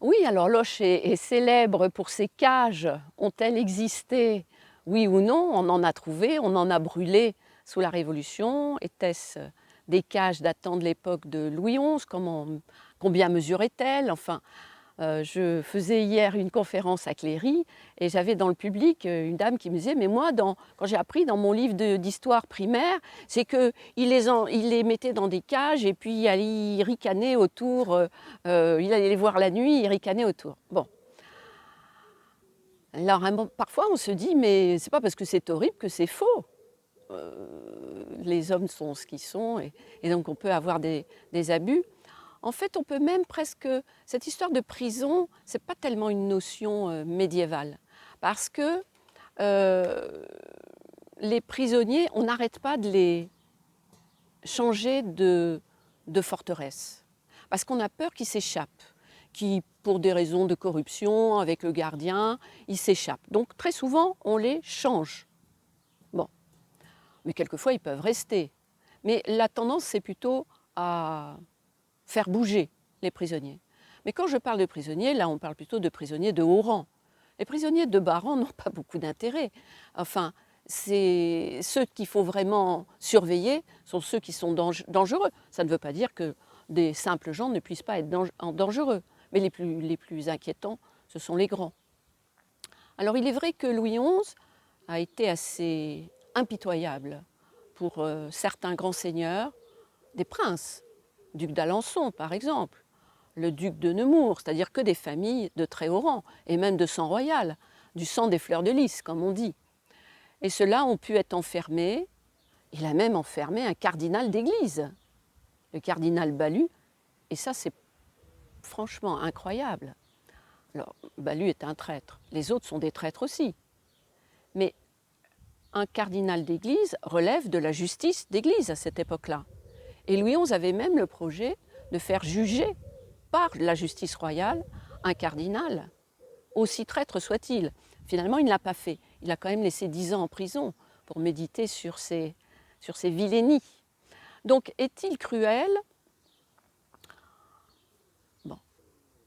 Oui, alors Loches est célèbre pour ses cages. Ont-elles existé? Oui ou non? On en a trouvé, on en a brûlé sous la Révolution. Étaient-ce des cages datant de l'époque de Louis XI? Combien mesuraient-elles? Enfin, je faisais hier une conférence à Cléry et j'avais dans le public une dame qui me disait «Mais moi, quand j'ai appris dans mon livre d'histoire primaire, c'est qu'il il les mettait dans des cages et puis il ricanait autour, il allait les voir la nuit, il ricanait autour». Bon, alors parfois on se dit «Mais c'est pas parce que c'est horrible que c'est faux». Les hommes sont ce qu'ils sont et donc on peut avoir des abus. En fait, on peut même presque cette histoire de prison, c'est pas tellement une notion, médiévale. Parce que, heu, les prisonniers, on n'arrête pas de les changer de forteresse. Parce qu'on a peur qu'ils s'échappent, qui, pour des raisons de corruption avec le gardien, ils s'échappent. Donc très souvent, on les change. Bon, mais quelquefois, ils peuvent rester. Mais la tendance, c'est plutôt à faire bouger les prisonniers. Mais quand je parle de prisonniers, là on parle plutôt de prisonniers de haut rang. Les prisonniers de bas rang n'ont pas beaucoup d'intérêt. Enfin, c'est ceux qu'il faut vraiment surveiller sont ceux qui sont dangereux. Ça ne veut pas dire que des simples gens ne puissent pas être dangereux. Mais les plus inquiétants, ce sont les grands. Alors il est vrai que Louis XI a été assez impitoyable pour certains grands seigneurs, des princes, duc d'Alençon par exemple, le duc de Nemours, c'est-à-dire que des familles de très haut rang, et même de sang royal, du sang des fleurs de lys, comme on dit. Et ceux-là ont pu être enfermés. Il a même enfermé un cardinal d'église, le cardinal Balue, et ça c'est franchement incroyable. Alors, Balue est un traître, les autres sont des traîtres aussi. Mais un cardinal d'église relève de la justice d'église à cette époque-là. Et Louis XI avait même le projet de faire juger par la justice royale un cardinal, aussi traître soit-il. Finalement, il ne l'a pas fait. Il a quand même laissé 10 ans en prison pour méditer sur ses vilainies. Donc, est-il cruel? Bon.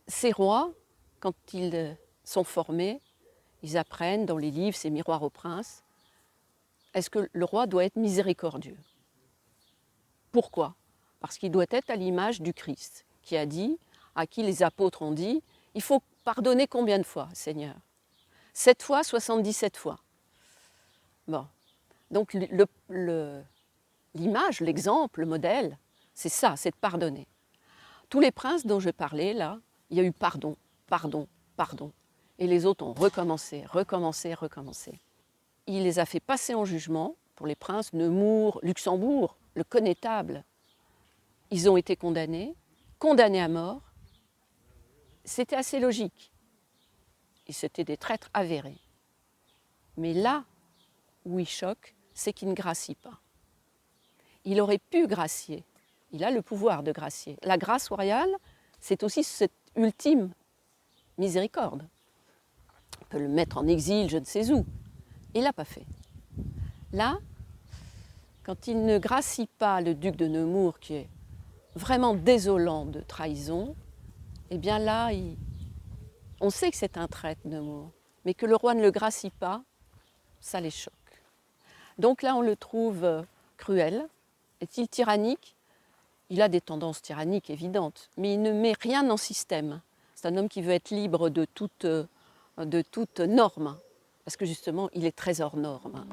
Ces rois, quand ils sont formés, ils apprennent dans les livres, ces miroirs aux princes, est-ce que le roi doit être miséricordieux? Pourquoi? Parce qu'il doit être à l'image du Christ, qui a dit, à qui les apôtres ont dit, il faut pardonner combien de fois, Seigneur? 7 fois, 77 fois. Bon. Donc l'image, l'exemple, le modèle, c'est ça, c'est de pardonner. Tous les princes dont je parlais, là, il y a eu pardon, pardon, pardon. Et les autres ont recommencé, recommencé, recommencé. Il les a fait passer en jugement, pour les princes, Nemours, Luxembourg, le connétable. Ils ont été condamnés à mort. C'était assez logique. Et c'était des traîtres avérés. Mais là où il choque, c'est qu'il ne gracie pas. Il aurait pu gracier. Il a le pouvoir de gracier. La grâce royale, c'est aussi cette ultime miséricorde. On peut le mettre en exil, je ne sais où. Il ne l'a pas fait. Là, quand il ne gracie pas le duc de Nemours, qui est vraiment désolant de trahison, eh bien là, on sait que c'est un traître, Nemours, mais que le roi ne le gracie pas, ça les choque. Donc là, on le trouve cruel. Est-il tyrannique? Il a des tendances tyranniques évidentes, mais il ne met rien en système. C'est un homme qui veut être libre de toute norme, parce que justement, il est très hors norme.